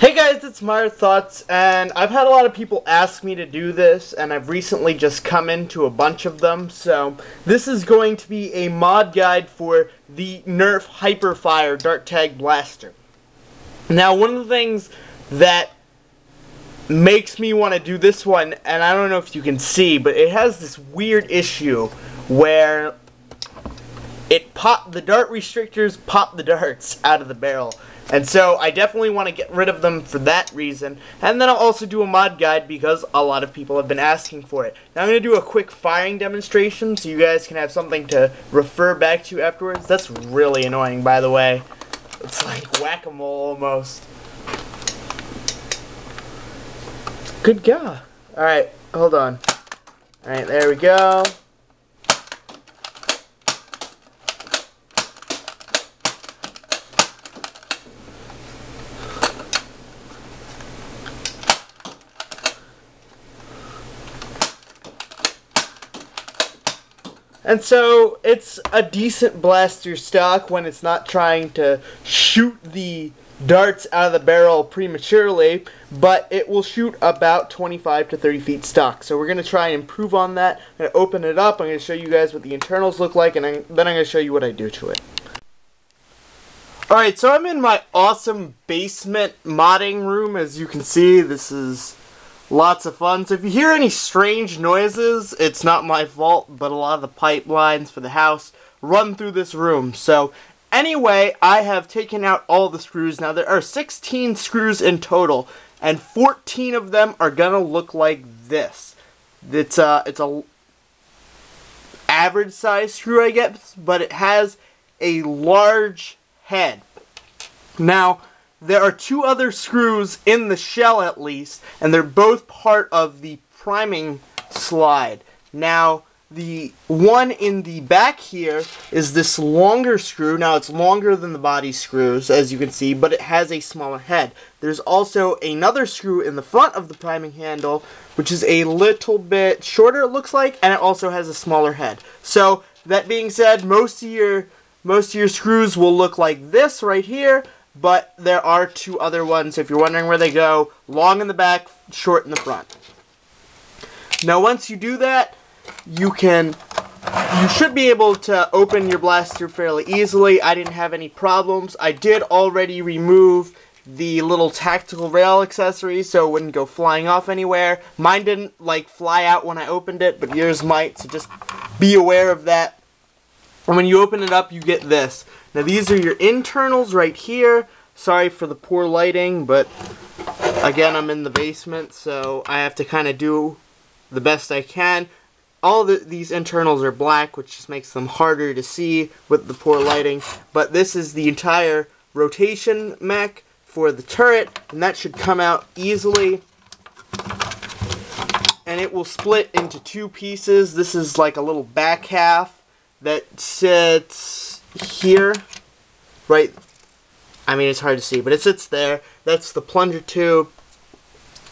Hey guys, it's My Thoughts, and I've had a lot of people ask me to do this, and I've recently just come into a bunch of them, so this is going to be a mod guide for the Nerf Hyperfire Dart Tag Blaster. Now, one of the things that makes me want to do this one, and I don't know if you can see, but it has this weird issue where the dart restrictors pop the darts out of the barrel. And so I definitely want to get rid of them for that reason. And then I'll also do a mod guide because a lot of people have been asking for it. Now I'm going to do a quick firing demonstration so you guys can have something to refer back to afterwards. That's really annoying, by the way. It's like whack-a-mole almost. Good God. Alright, hold on. Alright, there we go. And so, it's a decent blaster stock when it's not trying to shoot the darts out of the barrel prematurely, but it will shoot about 25 to 30 feet stock. So we're going to try and improve on that. I'm going to open it up, I'm going to show you guys what the internals look like, and then I'm going to show you what I do to it. Alright, so I'm in my awesome basement modding room. As you can see, this is lots of fun. So if you hear any strange noises, it's not my fault, but a lot of the pipelines for the house run through this room. So anyway, I have taken out all the screws. Now there are 16 screws in total, and 14 of them are gonna look like this. It's a average size screw, I guess, but it has a large head. Now there are two other screws in the shell at least, and they're both part of the priming slide. Now, the one in the back here is this longer screw. Now, it's longer than the body screws, as you can see, but it has a smaller head. There's also another screw in the front of the priming handle, which is a little bit shorter, it looks like, and it also has a smaller head. So, that being said, most of your screws will look like this right here, but there are two other ones, if you're wondering where they go: long in the back, short in the front. Now once you do that, you should be able to open your blaster fairly easily. I didn't have any problems. I did already remove the little tactical rail accessory so it wouldn't go flying off anywhere. Mine didn't fly out when I opened it, but yours might, so just be aware of that. And when you open it up, you get this. Now these are your internals right here. Sorry for the poor lighting, but again, I'm in the basement, so I have to kind of do the best I can. All these internals are black, which just makes them harder to see with the poor lighting. But this is the entire rotation mech for the turret, and that should come out easily. And it will split into two pieces. This is like a little back half that sits here, right? I mean, it's hard to see, but it sits there. That's the plunger tube.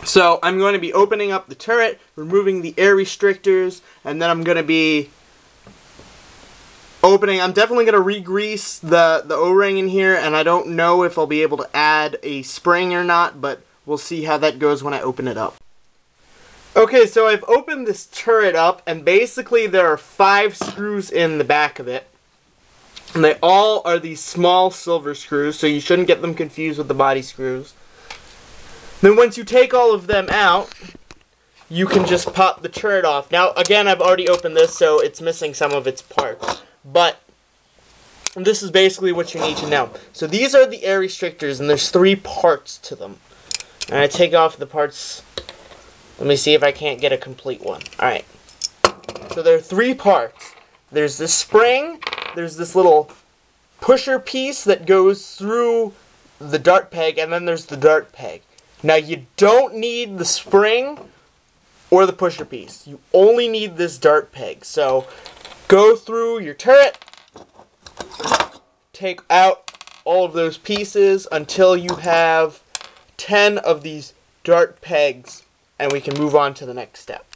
So I'm going to be opening up the turret, removing the air restrictors, and then I'm going to be opening. I'm definitely going to re-grease the O-ring in here, and I don't know if I'll be able to add a spring or not, but we'll see how that goes when I open it up. Okay, so I've opened this turret up, and basically there are 5 screws in the back of it. And they all are these small silver screws, so you shouldn't get them confused with the body screws. Then once you take all of them out, you can just pop the turret off. Now, again, I've already opened this, so it's missing some of its parts. But this is basically what you need to know. So these are the air restrictors, and there's 3 parts to them. And I take off the parts. Let me see if I can't get a complete one. Alright. So there are 3 parts. There's this spring, there's this little pusher piece that goes through the dart peg, and then there's the dart peg. Now you don't need the spring or the pusher piece. You only need this dart peg. So go through your turret, take out all of those pieces until you have 10 of these dart pegs, and we can move on to the next step.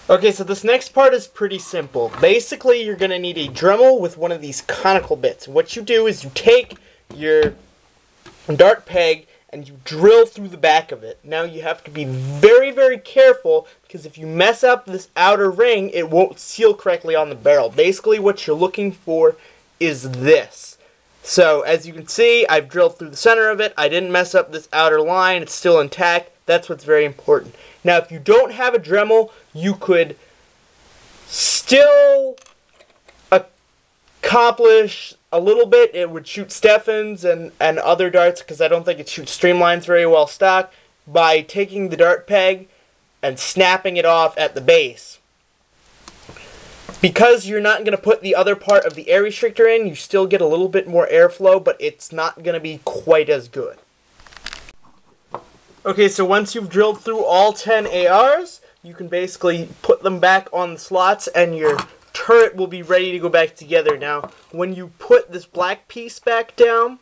Okay, so this next part is pretty simple. Basically, you're going to need a Dremel with one of these conical bits. What you do is you take your dart peg and you drill through the back of it. Now you have to be very, very careful, because if you mess up this outer ring, it won't seal correctly on the barrel. Basically what you're looking for is this. So as you can see, I've drilled through the center of it. I didn't mess up this outer line. It's still intact. That's what's very important. Now if you don't have a Dremel, you could still accomplish a little bit. It would shoot Steffens and other darts, because I don't think it shoots streamlines very well stock, by taking the dart peg and snapping it off at the base. Because you're not going to put the other part of the air restrictor in, you still get a little bit more airflow, but it's not going to be quite as good. Okay, so once you've drilled through all 10 ARs, you can basically put them back on the slots and your turret will be ready to go back together. Now, when you put this black piece back down,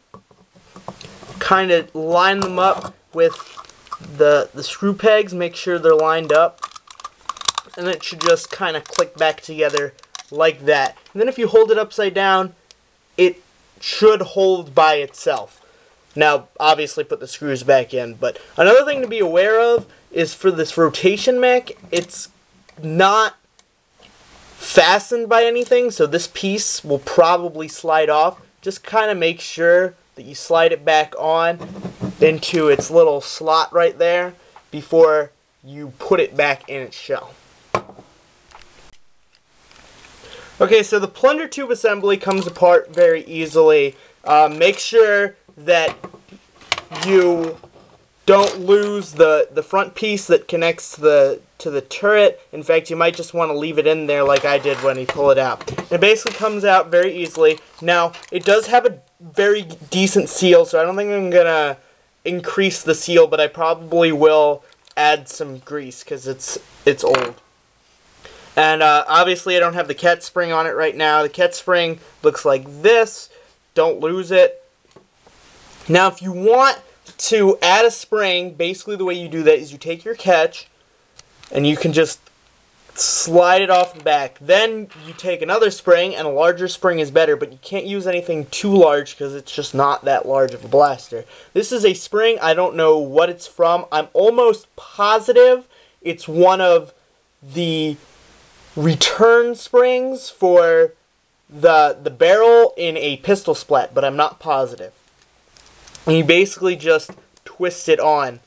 kind of line them up with the screw pegs, make sure they're lined up, and it should just kind of click back together like that. And then if you hold it upside down, it should hold by itself. Now, obviously put the screws back in, but another thing to be aware of is for this rotation mech, it's not fastened by anything, so this piece will probably slide off. Just kind of make sure that you slide it back on into its little slot right there before you put it back in its shell. Okay, so the plunger tube assembly comes apart very easily. Make sure that you don't lose the front piece that connects to the turret. In fact, you might just want to leave it in there like I did when you pull it out. It basically comes out very easily. Now, it does have a very decent seal, so I don't think I'm going to increase the seal, but I probably will add some grease because it's old. And obviously I don't have the catch spring on it right now. The catch spring looks like this. Don't lose it. Now if you want to add a spring, basically the way you do that is you take your catch and you can just slide it off the back. Then you take another spring, and a larger spring is better, but you can't use anything too large because it's just not that large of a blaster. This is a spring. I don't know what it's from. I'm almost positive it's one of the return springs for the barrel in a pistol splat, but I'm not positive. And you basically just twist it on.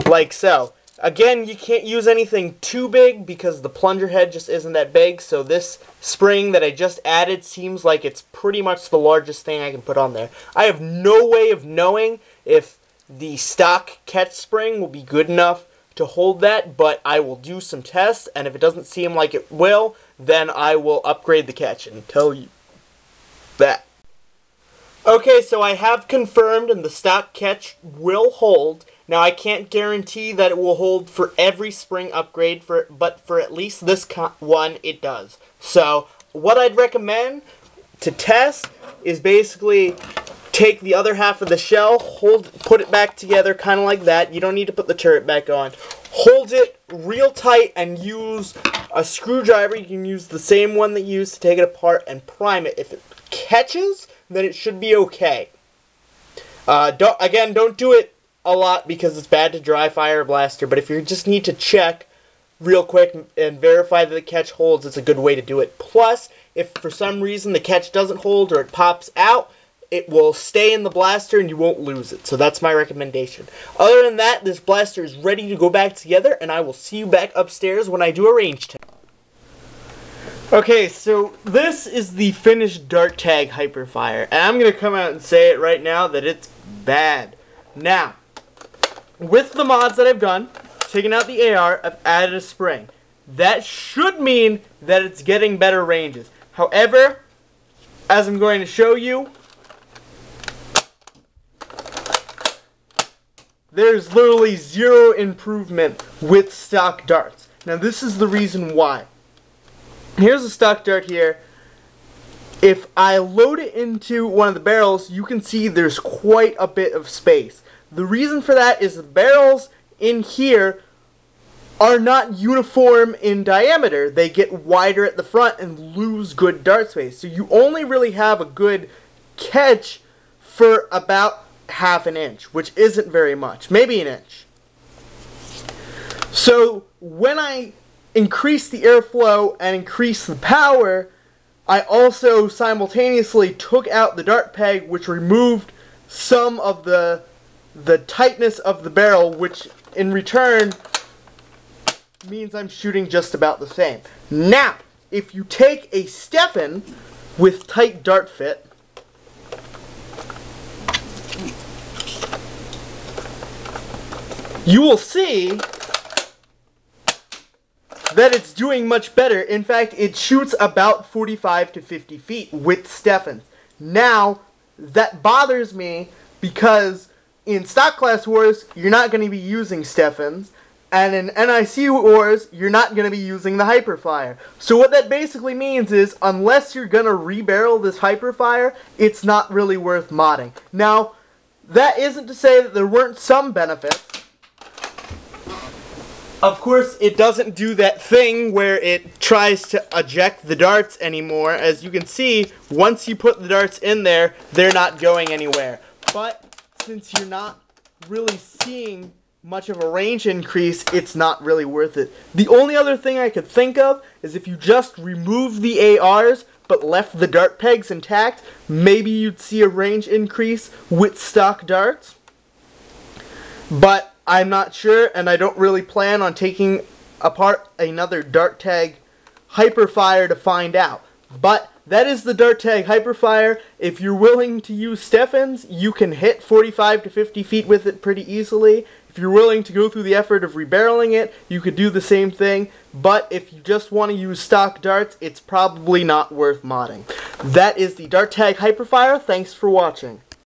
Like so. Again, you can't use anything too big because the plunger head just isn't that big, so this spring that I just added seems like it's pretty much the largest thing I can put on there. I have no way of knowing if the stock catch spring will be good enough to hold that, but I will do some tests, and if it doesn't seem like it will, then I will upgrade the catch and tell you that. Okay, so I have confirmed and the stock catch will hold. Now, I can't guarantee that it will hold for every spring upgrade, but for at least this one, it does. So, what I'd recommend to test is basically take the other half of the shell, put it back together kind of like that. You don't need to put the turret back on. Hold it real tight and use a screwdriver. You can use the same one that you used to take it apart and prime it. If it catches, then it should be okay. Don't do it a lot because it's bad to dry fire a blaster, but if you just need to check real quick and verify that the catch holds, it's a good way to do it. Plus, if for some reason the catch doesn't hold or it pops out, it will stay in the blaster and you won't lose it. So that's my recommendation. Other than that, this blaster is ready to go back together, and I will see you back upstairs when I do a range test. Okay, so this is the finished Dart Tag Hyperfire, and I'm going to come out and say it right now that it's bad. Now, with the mods that I've done, taking out the AR, I've added a spring. That should mean that it's getting better ranges. However, as I'm going to show you, there's literally zero improvement with stock darts. Now this is the reason why. Here's a stock dart here. If I load it into one of the barrels, you can see there's quite a bit of space. The reason for that is the barrels in here are not uniform in diameter. They get wider at the front and lose good dart space. So you only really have a good catch for about ½ an inch, which isn't very much. Maybe an inch. So when I increase the airflow and increase the power, I also simultaneously took out the dart peg, which removed some of the tightness of the barrel, which in return means I'm shooting just about the same. Now, if you take a Stefan with tight dart fit, you will see that it's doing much better. In fact, it shoots about 45 to 50 feet with Stefans. Now, that bothers me because in Stock Class Wars, you're not going to be using Stefans, and in NIC Wars, you're not going to be using the Hyperfire. So what that basically means is, unless you're going to rebarrel this Hyperfire, it's not really worth modding. Now, that isn't to say that there weren't some benefits. Of course, it doesn't do that thing where it tries to eject the darts anymore. As you can see, once you put the darts in there, they're not going anywhere. But since you're not really seeing much of a range increase, it's not really worth it. The only other thing I could think of is if you just remove the ARs but left the dart pegs intact, maybe you'd see a range increase with stock darts. But I'm not sure, and I don't really plan on taking apart another Dart Tag Hyperfire to find out. But that is the Dart Tag Hyperfire. If you're willing to use Stefans, you can hit 45 to 50 feet with it pretty easily. If you're willing to go through the effort of rebarreling it, you could do the same thing. But if you just want to use stock darts, it's probably not worth modding. That is the Dart Tag Hyperfire. Thanks for watching.